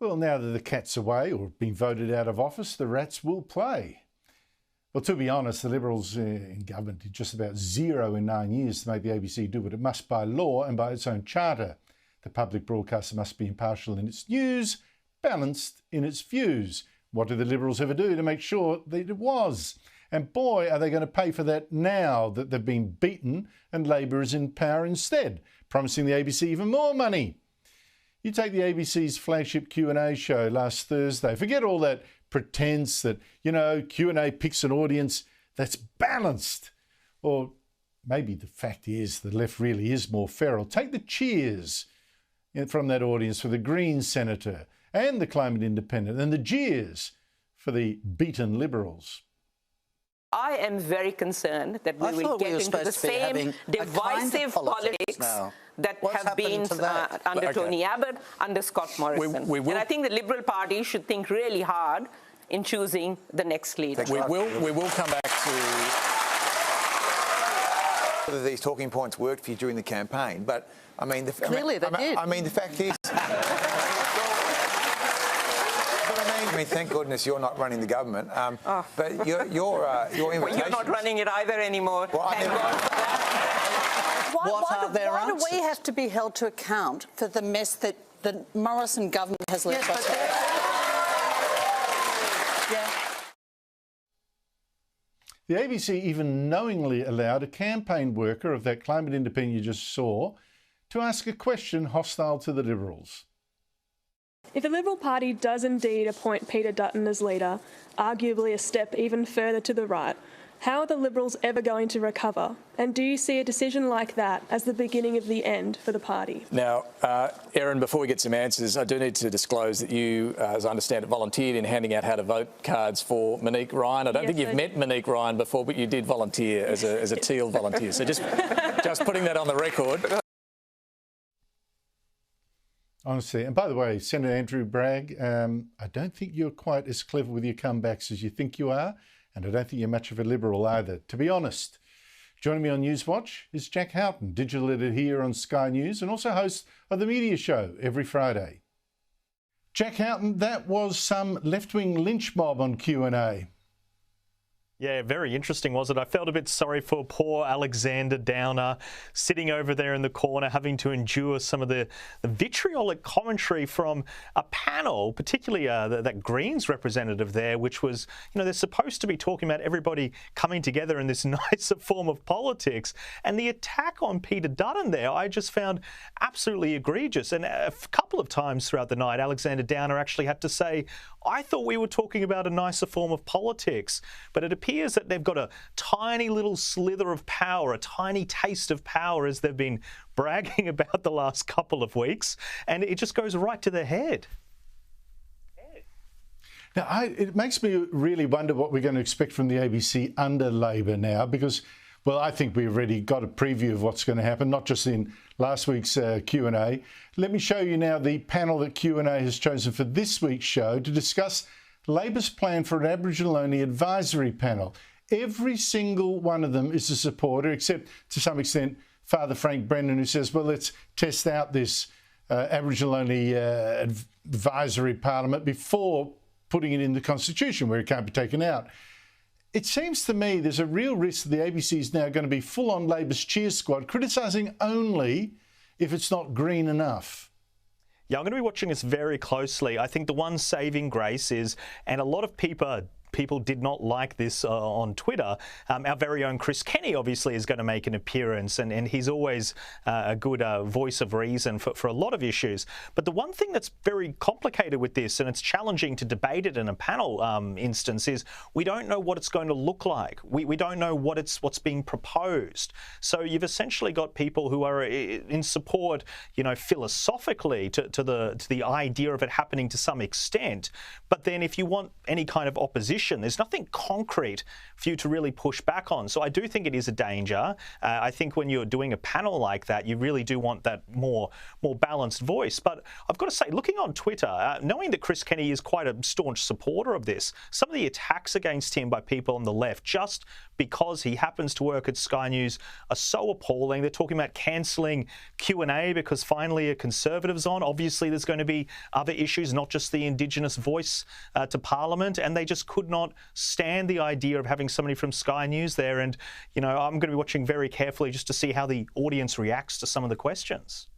Well, now that the cat's away or been voted out of office, the rats will play. Well, to be honest, the Liberals in government did just about zero in 9 years to make the ABC do what it must by law and by its own charter. The public broadcaster must be impartial in its news, balanced in its views. What did the Liberals ever do to make sure that it was? And boy, are they going to pay for that now that they've been beaten and Labor is in power instead, promising the ABC even more money. You take the ABC's flagship Q&A show last Thursday. Forget all that pretense that, Q&A picks an audience that's balanced. Or maybe the fact is the left really is more feral. Take the cheers from that audience for the Green senator and the climate independent, and the jeers for the beaten Liberals. I am very concerned that we will get into the same divisive politics that have been under Tony Abbott, under Scott Morrison. And I think the Liberal Party should think really hard in choosing the next leader. We will come back to whether these talking points worked for you during the campaign, but I mean, clearly they did. I mean, the fact is. I mean, thank goodness you're not running the government, but your invitation. Well, you're not running it either anymore. Well, why do we have to be held to account for the mess that the Morrison government has left us? The ABC even knowingly allowed a campaign worker of that climate independent you just saw to ask a question hostile to the Liberals. If the Liberal Party does indeed appoint Peter Dutton as leader, arguably a step even further to the right, how are the Liberals ever going to recover? And do you see a decision like that as the beginning of the end for the party? Now, Erin, before we get some answers, I do need to disclose that you, as I understand it, volunteered in handing out how to vote cards for Monique Ryan. I don't think you've met Monique Ryan before, but you did volunteer as a Teal volunteer. So just putting that on the record. Honestly, and by the way, Senator Andrew Bragg, I don't think you're quite as clever with your comebacks as you think you are, and I don't think you're much of a Liberal either, to be honest. Joining me on Newswatch is Jack Houghton, digital editor here on Sky News and also host of the Media Show every Friday. Jack Houghton, that was some left-wing lynch mob on Q&A. Yeah, very interesting, was it? I felt a bit sorry for poor Alexander Downer sitting over there in the corner having to endure some of the vitriolic commentary from a panel, particularly that Greens representative there, which was, they're supposed to be talking about everybody coming together in this nicer form of politics. And the attack on Peter Dutton there, I just found absolutely egregious. And a couple of times throughout the night, Alexander Downer actually had to say, I thought we were talking about a nicer form of politics, but it appears that they've got a tiny little slither of power, a tiny taste of power as they've been bragging about the last couple of weeks, and it just goes right to their head. Now, it makes me really wonder what we're going to expect from the ABC under Labor now, because, well, I think we've already got a preview of what's going to happen, not just in last week's Q&A. Let me show you now the panel that Q&A has chosen for this week's show to discuss Labor's plan for an Aboriginal-only advisory panel. Every single one of them is a supporter, except to some extent Father Frank Brennan, who says, well, let's test out this Aboriginal-only advisory parliament before putting it in the Constitution, where it can't be taken out. It seems to me there's a real risk that the ABC is now going to be full-on Labor's cheer squad, criticising only if it's not green enough. Yeah, I'm going to be watching this very closely. I think the one saving grace is, and a lot of people did not like this on Twitter. Our very own Chris Kenny obviously is going to make an appearance, and he's always a good voice of reason for a lot of issues. But the one thing that's very complicated with this, and it's challenging to debate it in a panel instance, is we don't know what it's going to look like. We don't know what's being proposed. So you've essentially got people who are in support, philosophically to the idea of it happening to some extent. But then if you want any kind of opposition proposition. There's nothing concrete for you to really push back on. So I do think it is a danger. I think when you're doing a panel like that, you really do want that more balanced voice. But I've got to say, looking on Twitter, knowing that Chris Kenny is quite a staunch supporter of this, some of the attacks against him by people on the left, just because he happens to work at Sky News, are so appalling. They're talking about cancelling Q&A because finally a Conservative's on. Obviously, there's going to be other issues, not just the Indigenous voice to Parliament, and they just could not stand the idea of having somebody from Sky News there. And, you know, I'm going to be watching very carefully just to see how the audience reacts to some of the questions.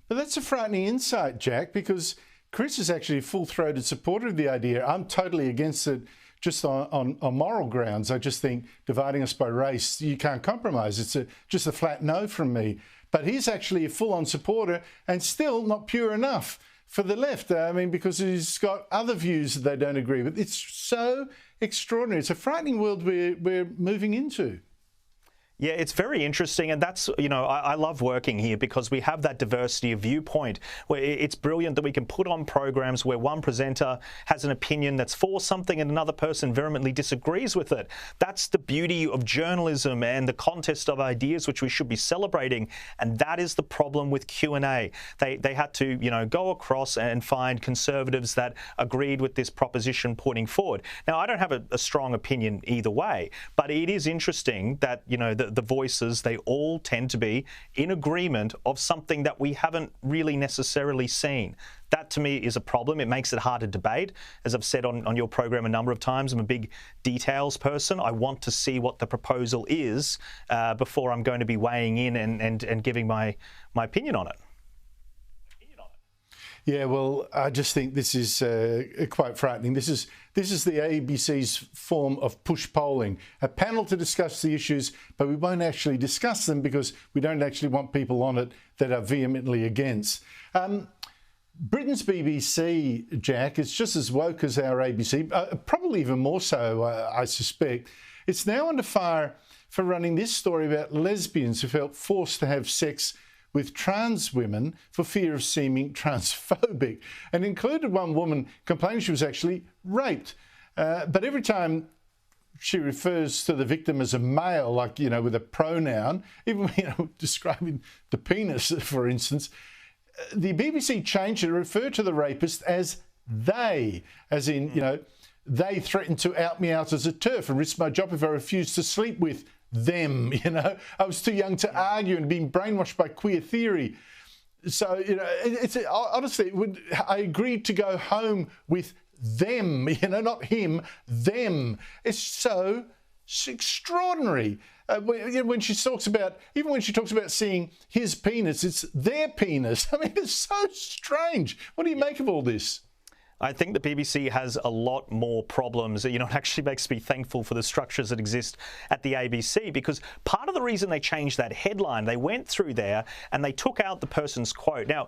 But that's a frightening insight, Jack, because Chris is actually a full-throated supporter of the idea. I'm totally against it just on moral grounds. I just think dividing us by race, you can't compromise. It's just a flat no from me. But he's actually a full-on supporter and still not pure enough for the left. I mean, because he's got other views that they don't agree with. It's so extraordinary. It's a frightening world we're moving into. Yeah, it's very interesting, and that's, you know, I love working here because we have that diversity of viewpoint where it's brilliant that we can put on programs where one presenter has an opinion that's for something and another person vehemently disagrees with it. That's the beauty of journalism and the contest of ideas, which we should be celebrating, and that is the problem with Q&A. They had to, you know, go across and find Conservatives that agreed with this proposition putting forward. Now, I don't have a strong opinion either way, but it is interesting that, you know, the voices, they all tend to be in agreement of something that we haven't really necessarily seen. That, to me, is a problem. It makes it hard to debate. As I've said on your program a number of times, I'm a big details person. I want to see what the proposal is before I'm going to be weighing in and giving my opinion on it. Yeah, well, I just think this is quite frightening. This is the ABC's form of push polling, a panel to discuss the issues, but we won't actually discuss them because we don't actually want people on it that are vehemently against. Britain's BBC, Jack, is just as woke as our ABC, probably even more so, I suspect. It's now under fire for running this story about lesbians who felt forced to have sex with trans women for fear of seeming transphobic, and included one woman complaining she was actually raped. But every time she refers to the victim as a male, like, you know, with a pronoun, even, you know, describing the penis, for instance, the BBC changed it to refer to the rapist as they, as in, you know, they threatened to out me out as a TERF and risk my job if I refused to sleep with them. You know, I was too young to argue and being brainwashed by queer theory. So, you know, it's honestly, I agreed to go home with them, you know, not him, them. It's so extraordinary. When she talks about, even when she talks about seeing his penis, it's their penis. I mean, it's so strange. What do you make of all this? I think the BBC has a lot more problems. You know, it actually makes me thankful for the structures that exist at the ABC, because part of the reason they changed that headline, they went through there and they took out the person's quote. Now,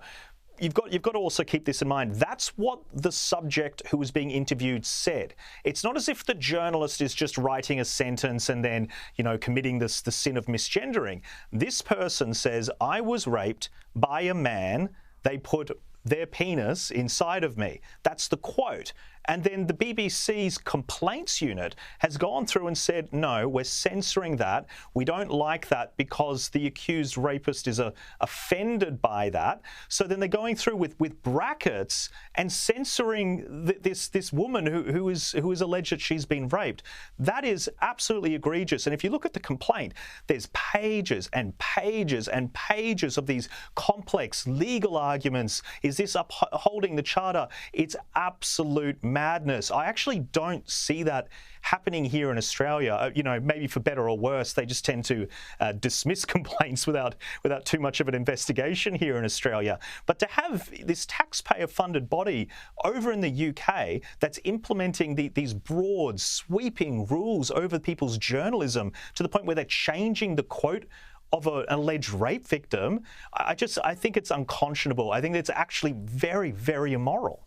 you've got to also keep this in mind. That's what the subject who was being interviewed said. It's not as if the journalist is just writing a sentence and then, you know, committing the sin of misgendering. This person says, I was raped by a man. They put their penis inside of me. That's the quote. And then the BBC's complaints unit has gone through and said, no, we're censoring that. We don't like that because the accused rapist is offended by that. So then they're going through with brackets and censoring this woman who is alleged that she's been raped. That is absolutely egregious. And if you look at the complaint, there's pages and pages and pages of these complex legal arguments. Is this upholding the Charter? It's absolute madness. I actually don't see that happening here in Australia. You know, maybe for better or worse, they just tend to dismiss complaints without too much of an investigation here in Australia. But to have this taxpayer-funded body over in the UK that's implementing these broad, sweeping rules over people's journalism to the point where they're changing the quote of an alleged rape victim, I think it's unconscionable. I think it's actually very, very immoral.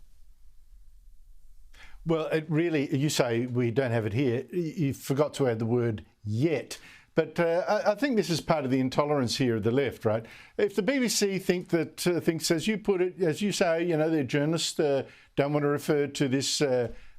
Well, it really, you say we don't have it here. You forgot to add the word yet. But I think this is part of the intolerance here of the left, right? If the BBC thinks, as you put it, as you say, you know, their journalists don't want to refer to this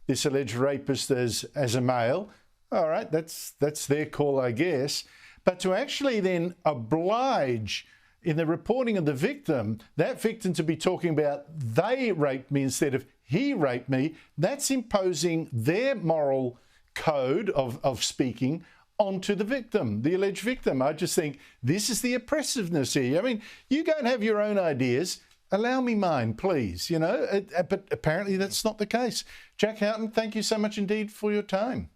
this alleged rapist as a male, all right, that's their call, I guess. But to actually then oblige in the reporting of the victim, that victim to be talking about they raped me instead of he raped me, that's imposing their moral code of speaking onto the victim, the alleged victim. I just think this is the oppressiveness here. I mean, you go and have your own ideas. Allow me mine, please, you know. But apparently that's not the case. Jack Houghton, thank you so much indeed for your time.